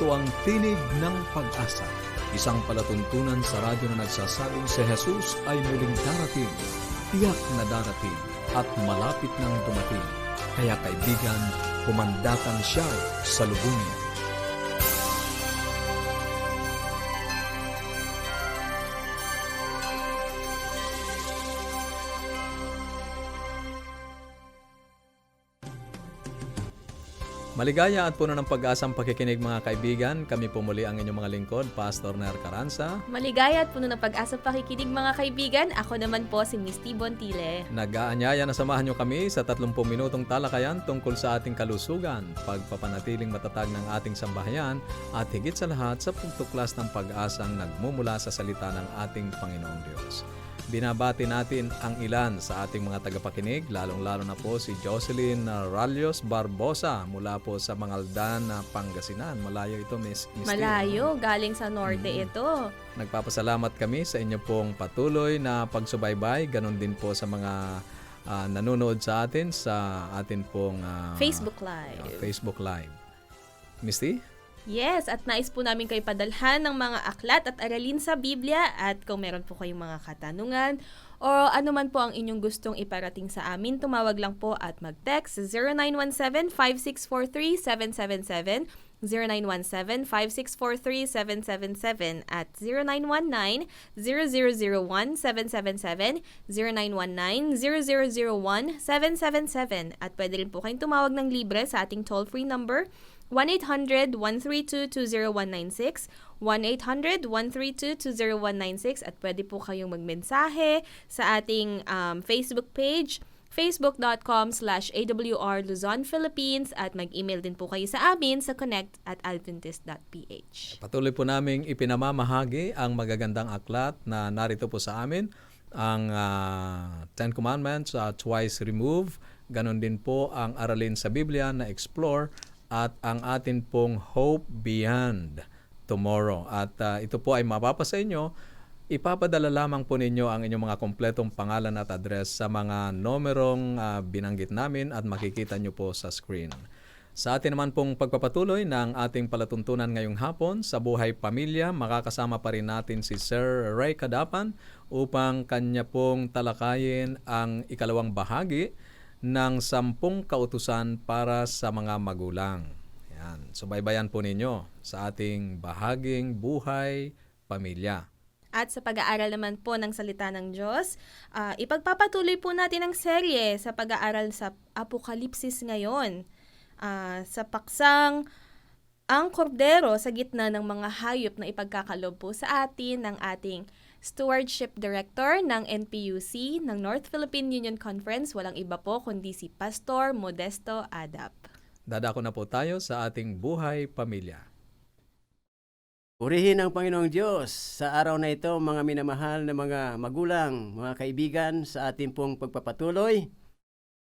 Ito ang Tinig ng Pag-asa, isang palatuntunan sa radyo na nagsasabing si Jesus ay muling darating, tiyak na darating, at malapit nang dumating. Kaya kaibigan, kumandatan siya sa lubungin. Maligaya at puno ng pag-asang pakikinig mga kaibigan. Kami po muli ang inyong mga lingkod, Pastor Ner Caranza. Maligaya at puno ng pag-asang pakikinig mga kaibigan. Ako naman po si Misty Bontile. Nag-aanyaya na samahan nyo kami sa 30 minutong talakayan tungkol sa ating kalusugan, pagpapanatiling matatag ng ating sambahayan, at higit sa lahat sa pagtuklas ng pag-asang nagmumula sa salita ng ating Panginoong Diyos. Binabati natin ang ilan sa ating mga tagapakinig, lalong-lalo na po si Jocelyn Ralios Barbosa mula po sa Mangaldan, Pangasinan. Malayo ito, Miss Malayo, galing sa norte ito. Nagpapasalamat kami sa inyo pong patuloy na pagsubaybay, ganun din po sa mga nanonood sa atin sa atin pong Facebook Live. Facebook Live. Misty? Yes, at nais po namin kayo padalhan ng mga aklat at aralin sa Biblia, at kung meron po kayong mga katanungan o ano man po ang inyong gustong iparating sa amin, tumawag lang po at mag-text sa 0917-5643-777, 0917-5643-777 at 0919-0001-777, 0919-0001-777, at pwede rin po kayong tumawag ng libre sa ating toll-free number 1-800-132-20196, 1-800-132-20196, at pwede po kayong magmensahe sa ating Facebook page, facebook.com/AWR Luzon, Philippines, at mag-email din po kayo sa amin sa connect@adventist.ph. Patuloy po naming ipinamamahagi ang magagandang aklat na narito po sa amin, ang Ten Commandments, Twice Remove, ganon din po ang aralin sa Biblia na Explore, at ang atin pong Hope Beyond Tomorrow. At ito po ay mapapa sa inyo. Ipapadala lamang po ninyo ang inyong mga kompletong pangalan at address sa mga numerong binanggit namin at makikita nyo po sa screen. Sa atin naman pong pagpapatuloy ng ating palatuntunan ngayong hapon sa buhay pamilya, makakasama pa rin natin si Sir Ray Cadapan upang kanya pong talakayin ang ikalawang bahagi ng 10 kautusan para sa mga magulang. Yan. Subaybayan po ninyo sa ating bahaging buhay pamilya. At sa pag-aaral naman po ng salita ng Diyos, ipagpapatuloy po natin ang serye sa pag-aaral sa Apokalipsis ngayon. Sa paksang ang kordero sa gitna ng mga hayop na ipagkakalob po sa atin ng ating Stewardship Director ng NPUC ng North Philippine Union Conference, walang iba po kundi si Pastor Modesto Adap. Dadako na po tayo sa ating buhay pamilya. Purihin ang Panginoong Diyos sa araw na ito, mga minamahal na mga magulang, mga kaibigan, sa ating pong pagpapatuloy.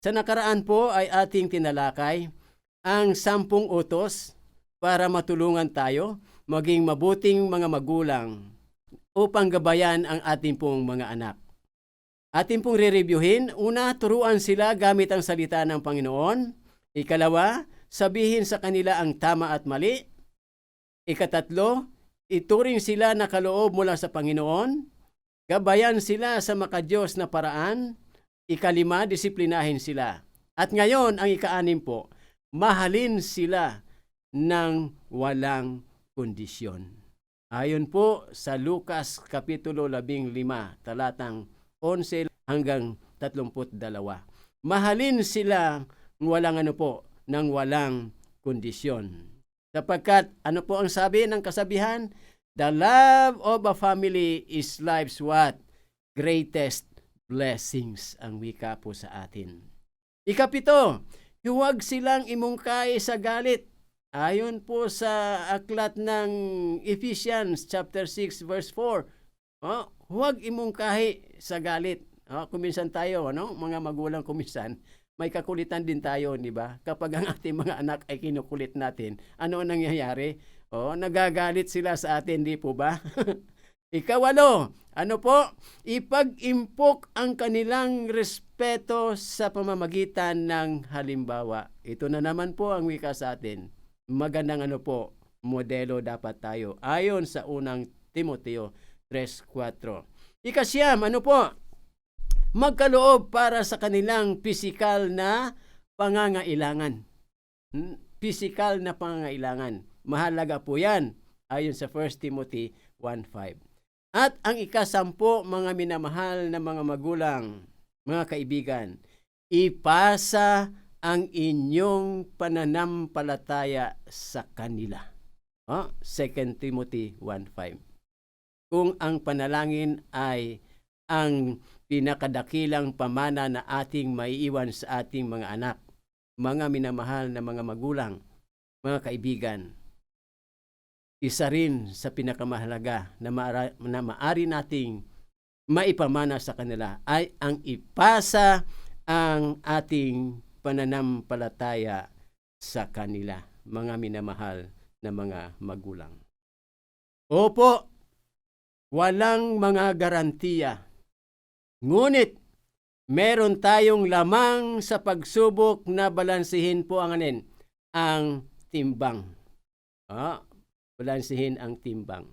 Sa nakaraan po ay ating tinalakay ang 10 utos para matulungan tayo maging mabuting mga magulang upang gabayan ang ating pong mga anak. Ating pong re-reviewin, una, turuan sila gamit ang salita ng Panginoon. Ikalawa, sabihin sa kanila ang tama at mali. Ikatatlo, ituring sila na kaloob mula sa Panginoon. Gabayan sila sa makadiyos na paraan. Ikalima, disiplinahin sila. At ngayon, ang ika-6 po, mahalin sila ng walang kondisyon. Ayon po sa Lucas Kapitulo 15, talatang 11 hanggang 32. Mahalin sila ng walang kondisyon. Sapagkat, ano po ang sabi ng kasabihan? The love of a family is life's what? Greatest blessings, ang wika po sa atin. Ika-7, huwag silang imungkay sa galit. Ayon po sa aklat ng Ephesians chapter 6 verse 4, huwag imungkahi sa galit. Kuminsan tayo, mga magulang, kuminsan may kakulitan din tayo, di ba? Kapag ang ating mga anak ay kinukulit natin, ano ang nangyayari? Nagagalit sila sa atin, di po ba? Ika-8, ano po? Ipag-impok ang kanilang respeto sa pamamagitan ng halimbawa. Ito na naman po ang wika sa atin. Magandang modelo dapat tayo ayon sa unang Timoteo 3:4. Ika-siyam, ano po? Magkaloob para sa kanilang pisikal na pangangailangan. Pisikal na pangangailangan. Mahalaga po yan ayon sa 1 Timothy 1:5. At ang ika-10, mga minamahal na mga magulang, mga kaibigan, ipasa ang inyong pananampalataya sa kanila. 2 Timothy 1:5. Kung ang panalangin ay ang pinakadakilang pamana na ating maiiwan sa ating mga anak, mga minamahal na mga magulang, mga kaibigan, isa rin sa pinakamahalaga na maari nating maipamana sa kanila ay ang ipasa ang ating pananampalataya sa kanila, mga minamahal na mga magulang. Opo, walang mga garantiya. Ngunit, meron tayong lamang sa pagsubok na balansihin po ang timbang. Balansihin ang timbang.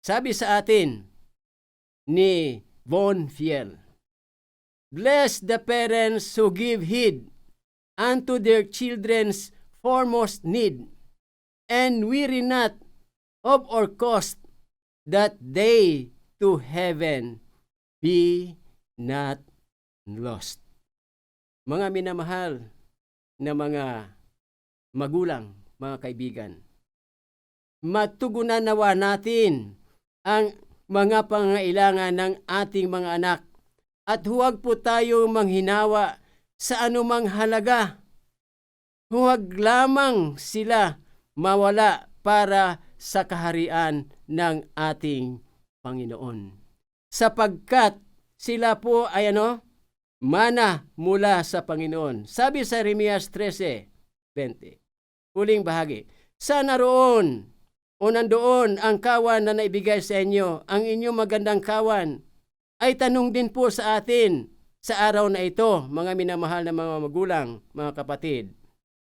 Sabi sa atin ni Von Fiel, "Bless the parents who give heed unto their children's foremost need, and weary not of or cost, that they to heaven be not lost." Mga minamahal na mga magulang, mga kaibigan, matugunan nawa natin ang mga pangailangan ng ating mga anak at huwag po tayo manghinawa sa anumang halaga. Huwag lamang sila mawala para sa kaharian ng ating Panginoon. Sapagkat sila po ay mana mula sa Panginoon. Sabi sa Jeremias 13:20, huling bahagi, sana roon o nandoon ang kawan na naibigay sa inyo, ang inyong magandang kawan, ay tanong din po sa atin sa araw na ito, mga minamahal na mga magulang, mga kapatid.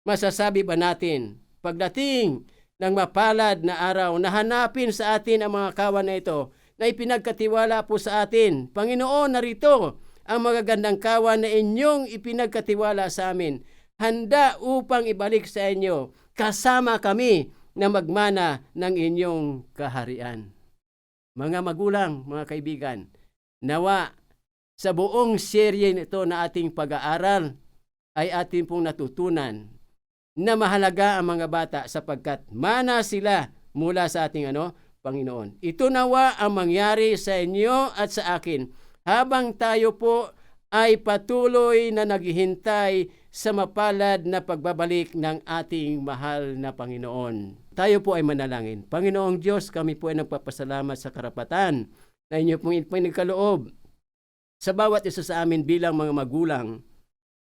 Masasabi ba natin, pagdating ng mapalad na araw, na hanapin sa atin ang mga kawan na ito, na ipinagkatiwala po sa atin, Panginoon, narito ang magagandang kawan na inyong ipinagkatiwala sa amin, handa upang ibalik sa inyo, kasama kami na magmana ng inyong kaharian. Mga magulang, mga kaibigan, nawa sa buong serye nito na ating pag-aaral ay ating pong natutunan na mahalaga ang mga bata sapagkat mana sila mula sa ating Panginoon. Ito nawa ang mangyari sa inyo at sa akin habang tayo po ay patuloy na naghihintay sa mapalad na pagbabalik ng ating mahal na Panginoon. Tayo po ay manalangin. Panginoong Diyos, kami po ay nagpapasalamat sa karapatan na inyo pong pinagkaloob sa bawat isa sa amin bilang mga magulang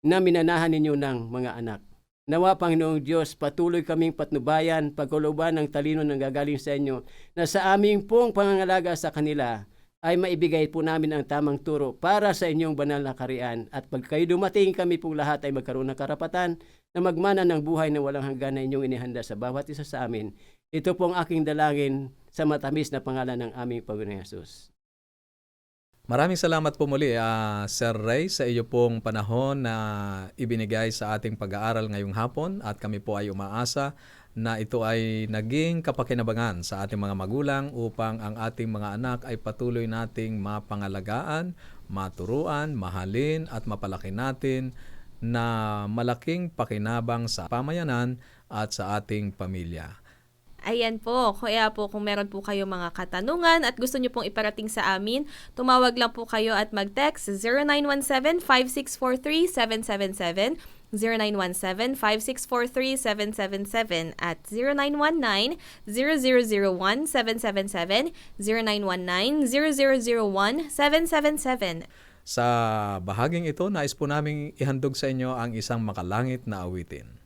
na minanahan ninyo ng mga anak. Nawa, Panginoong Diyos, patuloy kaming patnubayan, pagkalooban ng talino ng gagaling sa inyo na sa aming pong pangangalaga sa kanila ay maibigay po namin ang tamang turo para sa inyong banal na kaharian. At pag kayo dumating, kami pong lahat ay magkaroon ng karapatan na magmana ng buhay na walang hanggan na inyong inihanda sa bawat isa sa amin. Ito po ang aking dalangin sa matamis na pangalan ng aming Panginoong Hesus. Maraming salamat po muli, Sir Ray, sa iyo pong panahon na ibinigay sa ating pag-aaral ngayong hapon at kami po ay umaasa na ito ay naging kapakinabangan sa ating mga magulang upang ang ating mga anak ay patuloy nating mapangalagaan, maturuan, mahalin at mapalaki natin na malaking pakinabang sa pamayanan at sa ating pamilya. Ayan po, kaya po kung meron po kayo mga katanungan at gusto nyo pong iparating sa amin, tumawag lang po kayo at mag-text 0917-5643-777, 0917-5643-777 at 0919-0001-777, 0919-0001-777. Sa bahaging ito, nais po naming ihandog sa inyo ang isang makalangit na awitin.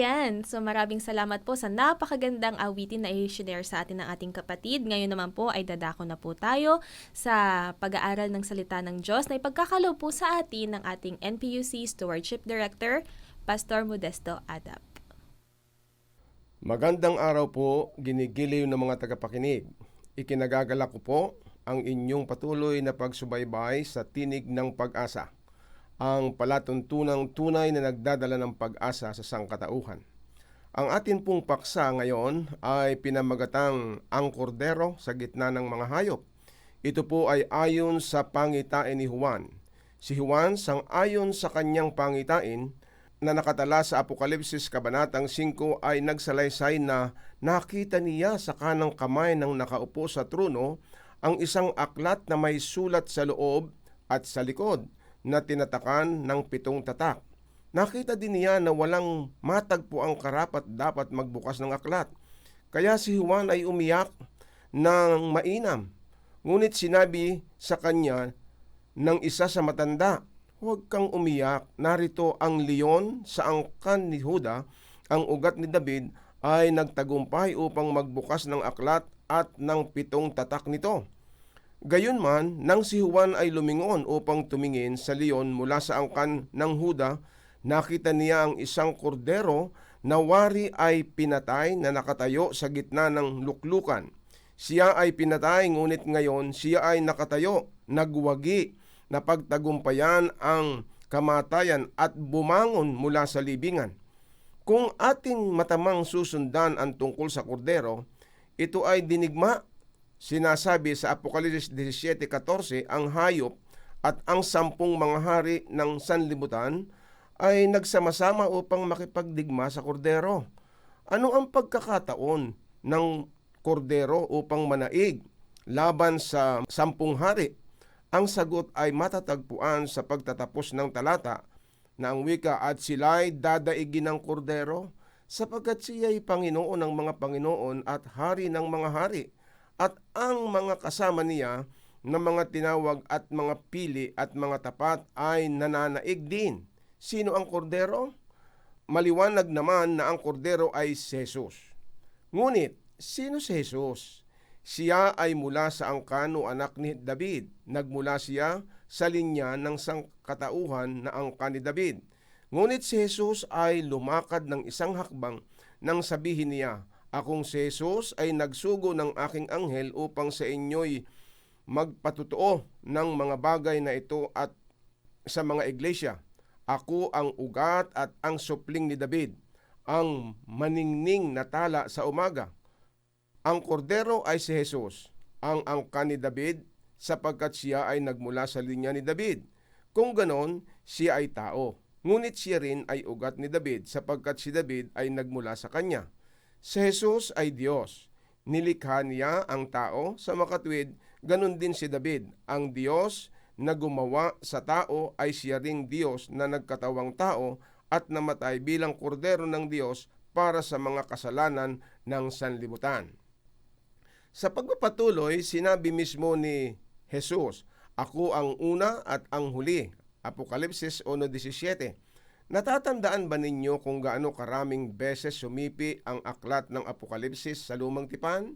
Ayan, so maraming salamat po sa napakagandang awitin na i-share sa atin ng ating kapatid. Ngayon naman po ay dadako na po tayo sa pag-aaral ng salita ng Diyos na ipagkakalob po sa atin ng ating NPUC Stewardship Director, Pastor Modesto Adap. Magandang araw po, ginigiliw ng mga tagapakinig. Ikinagagalak ko po ang inyong patuloy na pagsubaybay sa Tinig ng Pag-asa, ang palatuntunang tunay na nagdadala ng pag-asa sa sangkatauhan. Ang atin pong paksa ngayon ay pinamagatang ang kordero sa gitna ng mga hayop. Ito po ay ayon sa pangitain ni Juan. Si Juan, sang-ayon sa kanyang pangitain na nakatala sa Apokalipsis Kabanatang 5 ay nagsalaysay na nakita niya sa kanang kamay ng nakaupo sa trono ang isang aklat na may sulat sa loob at sa likod na tinatakan ng 7 tatak. Nakita din niya na walang matagpo ang karapat dapat magbukas ng aklat. Kaya si Juan ay umiyak ng mainam. Ngunit sinabi sa kanya ng isa sa matanda, "Huwag kang umiyak, narito ang leon sa angkan ni Huda, ang ugat ni David ay nagtagumpay upang magbukas ng aklat at ng 7 tatak nito." Gayunman, nang si Juan ay lumingon upang tumingin sa leon mula sa angkan ng Huda, nakita niya ang isang kordero na wari ay pinatay na nakatayo sa gitna ng luklukan. Siya ay pinatay, ngunit ngayon siya ay nakatayo, nagwagi, na pagtagumpayan ang kamatayan at bumangon mula sa libingan. Kung ating matamang susundan ang tungkol sa kordero, ito ay dinigma. Sinasabi sa Apokalipsis 17:14, ang hayop at ang 10 mga hari ng sanlibutan ay nagsama-sama upang makipagdigma sa kordero. Ano ang pagkakataon ng kordero upang manaig laban sa 10 hari? Ang sagot ay matatagpuan sa pagtatapos ng talata na ang wika, "At sila'y dadaigin ng kordero, sapagkat siya'y Panginoon ng mga Panginoon at Hari ng mga hari, at ang mga kasama niya na mga tinawag at mga pili at mga tapat ay nananaig din." Sino ang kordero? Maliwanag naman na ang kordero ay si Jesus. Ngunit, sino si Jesus? Siya ay mula sa angkan o anak ni David. Nagmula siya sa linya ng sangkatauhan na angkan ni David. Ngunit si Jesus ay lumakad ng isang hakbang nang sabihin niya, "Akong si Jesus ay nagsugo ng aking anghel upang sa inyo'y magpatutuo ng mga bagay na ito at sa mga iglesia. Ako ang ugat at ang supling ni David, ang maningning na tala sa umaga." Ang kordero ay si Jesus, ang angkan ni David, sapagkat siya ay nagmula sa linya ni David. Kung ganon, siya ay tao. Ngunit siya rin ay ugat ni David, sapagkat si David ay nagmula sa kanya. Si Jesus ay Diyos. Nilikha niya ang tao sa makatwid, ganon din si David. Ang Diyos na gumawa sa tao ay siya ring Diyos na nagkatawang tao at namatay bilang kordero ng Diyos para sa mga kasalanan ng sanlibutan. Sa pagpapatuloy, sinabi mismo ni Jesus, "Ako ang una at ang huli." Apokalipsis 1:17. Natatandaan ba ninyo kung gaano karaming beses sumipi ang aklat ng Apokalipsis sa Lumang Tipan?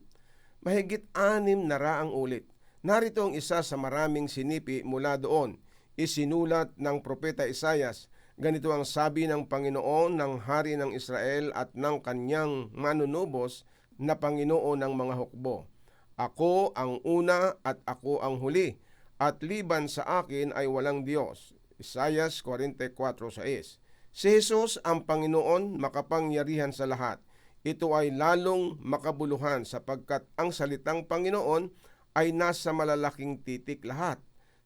Mahigit 6 na raang ulit. Narito ang isa sa maraming sinipi mula doon. Isinulat ng propeta Isaias. Ganito ang sabi ng Panginoon ng Hari ng Israel at ng kanyang manunubos na Panginoon ng mga hukbo. "Ako ang una at ako ang huli, at liban sa akin ay walang Diyos." Isaias 44:6. Si Jesus ang Panginoon, makapangyarihan sa lahat. Ito ay lalong makabuluhan sapagkat ang salitang Panginoon ay nasa malalaking titik lahat.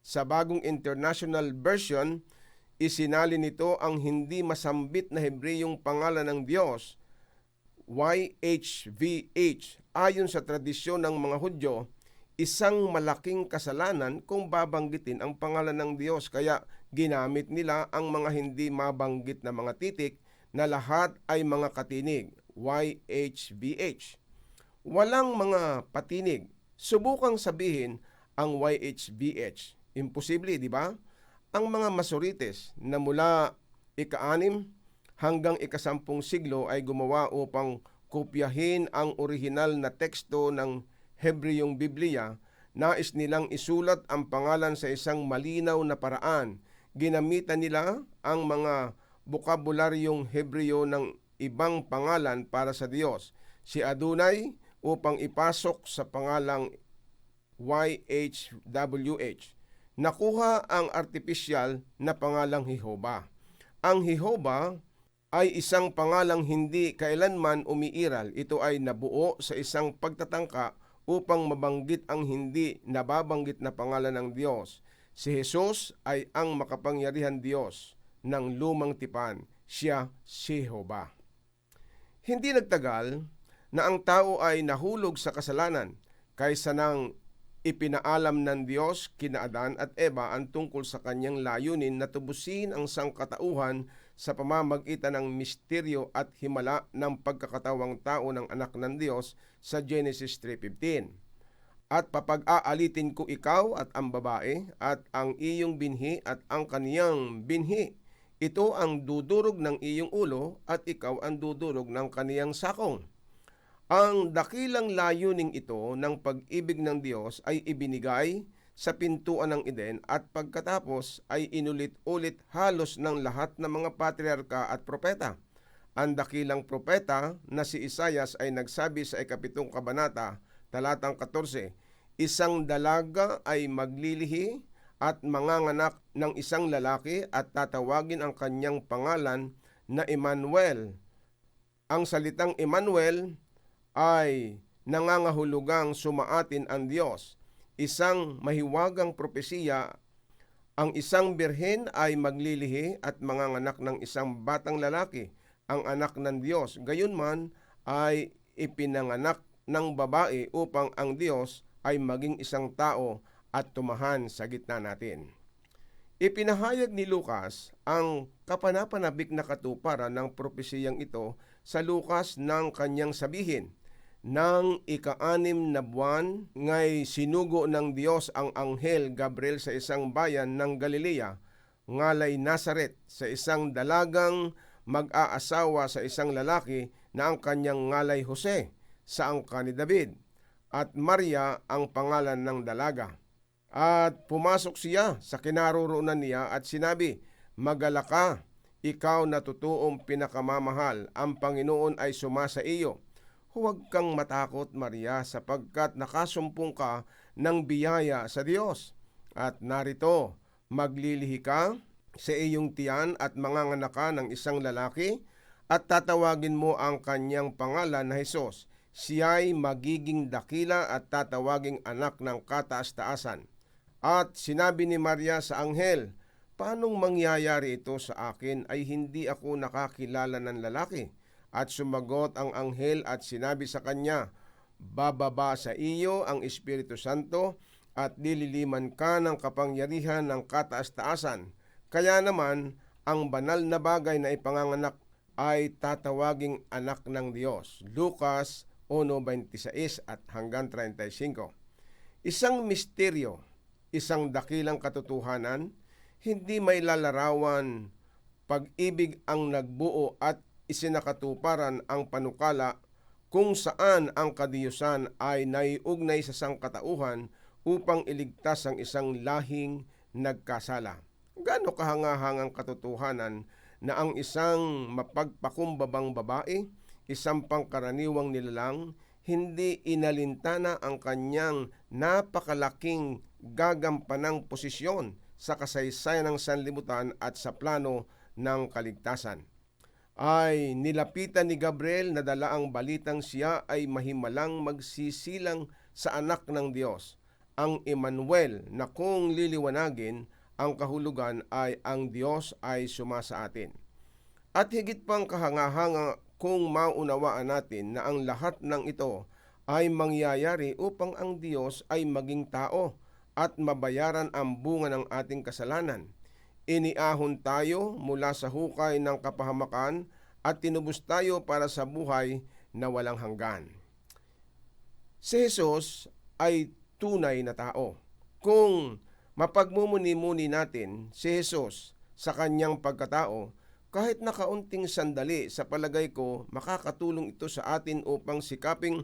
Sa Bagong International Version, isinalin nito ang hindi masambit na Hebreyong pangalan ng Diyos, YHVH. Ayon sa tradisyon ng mga Hudyo, isang malaking kasalanan kung babanggitin ang pangalan ng Diyos, kaya ginamit nila ang mga hindi mabanggit na mga titik na lahat ay mga katinig, YHVH. Walang mga patinig. Subukang sabihin ang YHVH. Imposible, di ba? Ang mga Masorites na mula ika-6 hanggang ika-10 siglo ay gumawa upang kopyahin ang orihinal na teksto ng Hebreyong Biblia. Nais nilang isulat ang pangalan sa isang malinaw na paraan. Ginamitan nila ang mga bokabularyong Hebreyo ng ibang pangalan para sa Diyos, si Adonai, upang ipasok sa pangalang YHWH. Nakuha ang artipisyal na pangalang Jehovah. Ang Jehovah ay isang pangalang hindi kailanman umiiral. Ito ay nabuo sa isang pagtatangka upang mabanggit ang hindi nababanggit na pangalan ng Diyos. Si Jesus ay ang makapangyarihan Diyos ng lumang tipan. Siya si Jehovah. Hindi nagtagal na ang tao ay nahulog sa kasalanan kaysa nang ipinaalam ng Diyos kina Adan at Eva ang tungkol sa kanyang layunin na tubusin ang sangkatauhan sa pamamagitan ng misteryo at himala ng pagkakatawang tao ng anak ng Diyos sa Genesis 3:15. At papag-aalitin ko ikaw at ang babae at ang iyong binhi at ang kaniyang binhi. Ito ang dudurog ng iyong ulo at ikaw ang dudurog ng kaniyang sakong. Ang dakilang layuning ito ng pag-ibig ng Diyos ay ibinigay sa pintuan ng Eden at pagkatapos ay inulit-ulit halos ng lahat ng mga patriarka at propeta. Ang dakilang propeta na si Isaias ay nagsabi sa 7 kabanata, talatang 14, isang dalaga ay maglilihi at manganganak ng isang lalaki at tatawagin ang kanyang pangalan na Emmanuel. Ang salitang Emmanuel ay nangangahulugang sumaatin ang Diyos. Isang mahiwagang propesiya, ang isang birhen ay maglilihi at manganganak ng isang batang lalaki, ang anak ng Diyos. Gayunman ay ipinanganak ng babae upang ang Diyos ay maging isang tao at tumahan sa gitna natin. Ipinahayag ni Lucas ang kapanapanabik na katuparan ng propesiyang ito sa Lucas ng kanyang sabihin. Nang ika-6 na buwan, ngay sinugo ng Diyos ang anghel Gabriel sa isang bayan ng Galilea, ngalay Nazaret, sa isang dalagang mag-aasawa sa isang lalaki na ang kanyang ngalay Jose, sa angka ni David, at Maria ang pangalan ng dalaga. At pumasok siya sa kinaroroonan niya at sinabi, "Magalak ka, ikaw na totoong pinakamamahal, ang Panginoon ay sumasa iyo. Huwag kang matakot, Maria, sapagkat nakasumpong ka ng biyaya sa Diyos. At narito, maglilihi ka sa iyong tiyan at manganganak ka ng isang lalaki at tatawagin mo ang kanyang pangalan na Jesus. Siya'y magiging dakila at tatawaging anak ng kataas-taasan." At sinabi ni Maria sa anghel, "Paanong mangyayari ito sa akin ay hindi ako nakakilala ng lalaki?" At sumagot ang anghel at sinabi sa kanya, "Bababa sa iyo ang Espiritu Santo at nililiman ka ng kapangyarihan ng kataas-taasan. Kaya naman, ang banal na bagay na ipanganganak ay tatawaging anak ng Diyos." Lucas 1:26 at hanggang 35. Isang misteryo, isang dakilang katotohanan, hindi may lalarawan. Pag-ibig ang nagbuo at isinakatuparan ang panukala kung saan ang kadiyusan ay naiugnay sa sangkatauhan upang iligtas ang isang lahing nagkasala. Gaano kahangahangang katotohanan na ang isang mapagpakumbabang babae, isang pangkaraniwang nilalang, hindi inalintana ang kanyang napakalaking gagampanang posisyon sa kasaysayan ng sanlibutan at sa plano ng kaligtasan. Ay nilapitan ni Gabriel na dala ang balitang siya ay mahimalang magsisilang sa anak ng Diyos, ang Emmanuel, na kung liliwanagin ang kahulugan ay ang Diyos ay sumasa atin. At higit pang kahangahanga kung maunawaan natin na ang lahat ng ito ay mangyayari upang ang Diyos ay maging tao at mabayaran ang bunga ng ating kasalanan. Iniahon tayo mula sa hukay ng kapahamakan at tinubos tayo para sa buhay na walang hanggan. Si Jesus ay tunay na tao. Kung mapagmumuni-muni natin si Jesus sa kanyang pagkatao, Kahit na kaunting sandali, sa palagay ko, makakatulong ito sa atin upang sikaping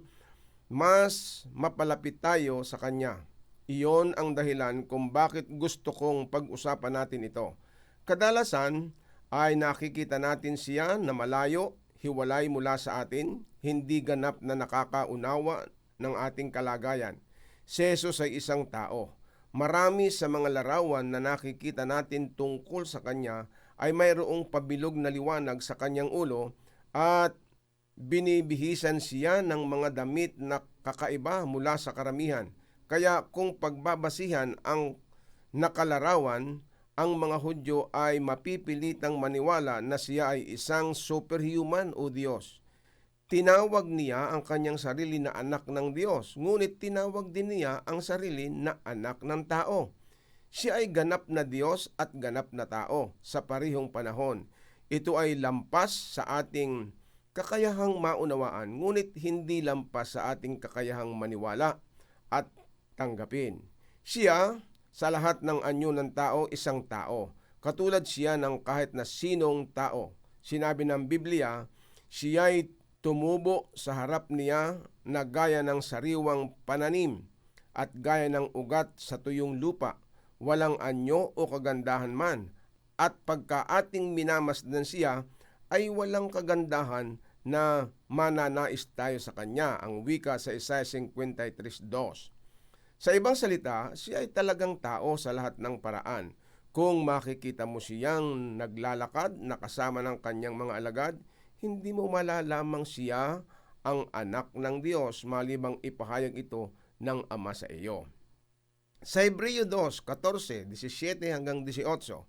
mas mapalapit tayo sa Kanya. Iyon ang dahilan kung bakit gusto kong pag-usapan natin ito. Kadalasan ay nakikita natin siya na malayo, hiwalay mula sa atin, hindi ganap na nakakaunawa ng ating kalagayan. Si Jesus ay isang tao. Marami sa mga larawan na nakikita natin tungkol sa Kanya ay mayroong pabilog na liwanag sa Kanyang ulo at binibihisan siya ng mga damit na kakaiba mula sa karamihan. Kaya kung pagbabasihan ang nakalarawan, ang mga Hudyo ay mapipilitang maniwala na siya ay isang superhuman o Diyos. Tinawag niya ang kanyang sarili na anak ng Diyos, ngunit tinawag din niya ang sarili na anak ng tao. Siya ay ganap na Diyos at ganap na tao sa parehong panahon. Ito ay lampas sa ating kakayahang maunawaan, ngunit hindi lampas sa ating kakayahang maniwala at tanggapin. Siya, sa lahat ng anyo ng tao, isang tao. Katulad siya ng kahit na sinong tao. Sinabi ng Biblia, siya'y tumubo sa harap niya na gaya ng sariwang pananim at gaya ng ugat sa tuyong lupa, walang anyo o kagandahan man. At pagka ating minamasdan siya, ay walang kagandahan na mananais tayo sa kanya. Ang wika sa Isaiah 53:2. Sa ibang salita, siya ay talagang tao sa lahat ng paraan. Kung makikita mo siyang naglalakad na kasama ng kanyang mga alagad, hindi mo malalamang siya ang anak ng Diyos malibang ipahayag ito ng Ama sa iyo. Sa Hebreo 2:14, 17 hanggang 18,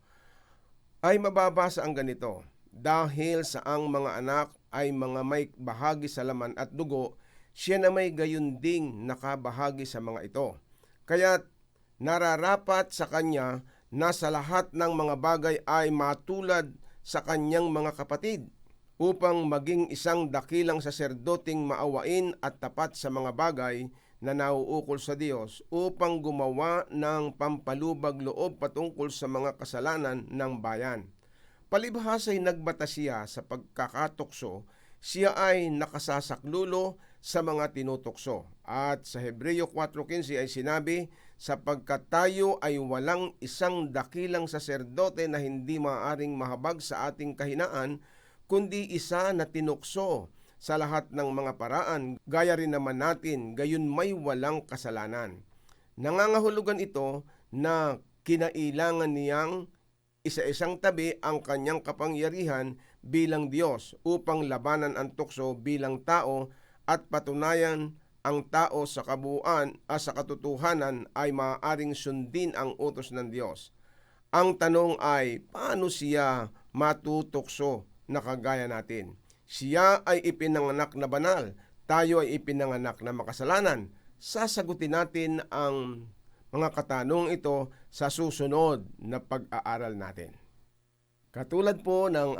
ay mababasa ang ganito, dahil sa ang mga anak ay mga may bahagi sa laman at dugo, siya na may gayon ding nakabahagi sa mga ito. Kaya't nararapat sa kanya na sa lahat ng mga bagay ay matulad sa kanyang mga kapatid, upang maging isang dakilang saserdoting maawain at tapat sa mga bagay na nauukol sa Diyos, upang gumawa ng pampalubag loob patungkol sa mga kasalanan ng bayan. Palibhas ay nagbata siya sa pagkakatukso, siya ay nakasasaklulo sa mga tinutukso. At sa Hebreo 4:15 ay sinabi, sapagkat tayo ay walang isang dakilang saserdote na hindi maaaring mahabag sa ating kahinaan, kundi isa na tinukso sa lahat ng mga paraan, gaya rin naman natin, gayon may walang kasalanan. Nangangahulugan ito na kinailangan niyang isa-isang tabi ang kanyang kapangyarihan bilang Diyos upang labanan ang tukso bilang tao at patunayan ang tao sa kabuuan sa katotohanan ay maaaring sundin ang utos ng Diyos. Ang tanong ay, paano siya matutukso na kagaya natin? Siya ay ipinanganak na banal, tayo ay ipinanganak na makasalanan. Sasagutin natin ang mga katanong ito sa susunod na pag-aaral natin. Katulad po ng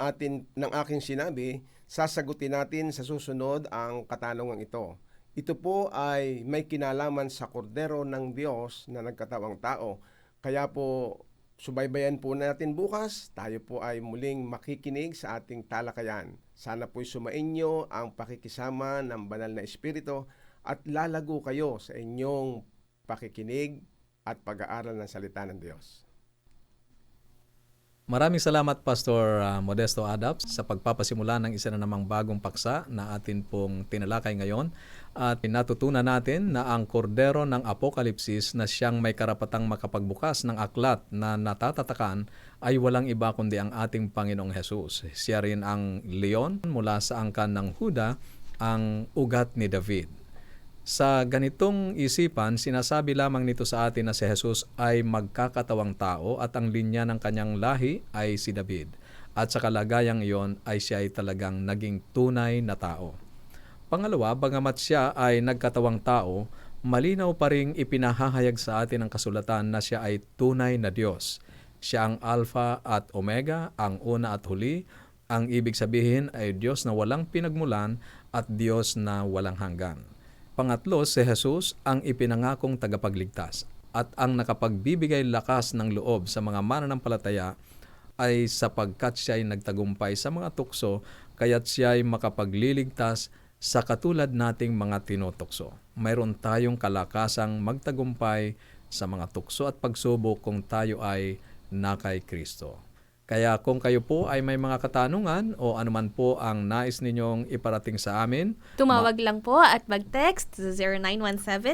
aking sinabi, sasagutin natin sa susunod ang katanungan ito. Ito po ay may kinalaman sa kordero ng Diyos na nagkatawang tao. Kaya po, subaybayan po natin bukas. Tayo po ay muling makikinig sa ating talakayan. Sana po'y sumainyo ang pakikisama ng banal na Espiritu at lalago kayo sa inyong pakikinig at pag-aaral ng salita ng Diyos. Maraming salamat Pastor Modesto Adaps sa pagpapasimula ng isa na namang bagong paksa na atin pong tinalakay ngayon, at natutunan natin na ang kordero ng Apokalipsis na siyang may karapatang makapagbukas ng aklat na natatatakan ay walang iba kundi ang ating Panginoong Hesus. Siya rin ang leon mula sa angkan ng Huda, ang ugat ni David. Sa ganitong isipan, sinasabi lamang nito sa atin na si Jesus ay magkakatawang tao at ang linya ng kanyang lahi ay si David. At sa kalagayang iyon ay siya ay talagang naging tunay na tao. Pangalawa, bagamat siya ay nagkatawang tao, malinaw pa ring ipinahahayag sa atin ang kasulatan na siya ay tunay na Diyos. Siya ang Alpha at Omega, ang una at huli. Ang ibig sabihin ay Diyos na walang pinagmulan at Diyos na walang hanggan. Pangatlo, si Jesus ang ipinangakong tagapagligtas at ang nakapagbibigay lakas ng loob sa mga mananampalataya ay sapagkat siya ay nagtagumpay sa mga tukso, kaya't siya ay makapagliligtas sa katulad nating mga tinutokso. Mayroon tayong kalakasang magtagumpay sa mga tukso at pagsubok kung tayo ay na kay Kristo. Kaya kung kayo po ay may mga katanungan o anuman po ang nais ninyong iparating sa amin, Tumawag lang po at mag-text sa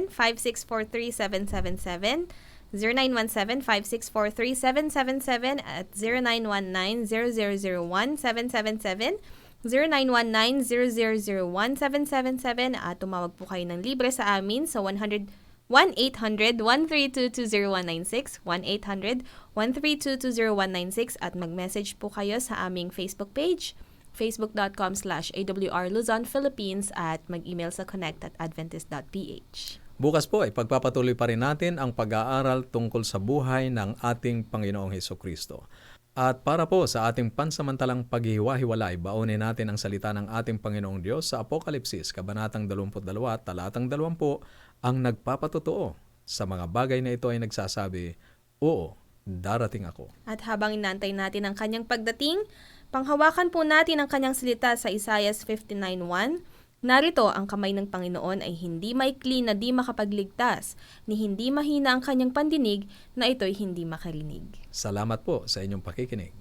0917-5643777, 0917-5643777 at 0919-0001777, 0919-0001777 at tumawag po kayo ng libre sa amin sa 1-800-132-20196, 1-800-132-20196 at mag-message po kayo sa aming Facebook page, facebook.com/AWR Luzon, Philippines at mag-email sa connect@adventist.ph. bukas po ay pagpapatuloy pa rin natin ang pag-aaral tungkol sa buhay ng ating Panginoong Hesukristo. At para po sa ating pansamantalang paghihiwa-hiwalay, baunin natin ang salita ng ating Panginoong Diyos sa Apokalipsis, Kabanatang 22, Talatang 20, ang nagpapatotoo sa mga bagay na ito ay nagsasabi, "Oo, darating ako." At habang inantay natin ang kanyang pagdating, panghawakan po natin ang kanyang salita sa Isaiah 59:1. Narito, ang kamay ng Panginoon ay hindi maikli na di makapagligtas, ni hindi mahina ang kanyang pandinig na ito'y hindi makarinig. Salamat po sa inyong pakikinig.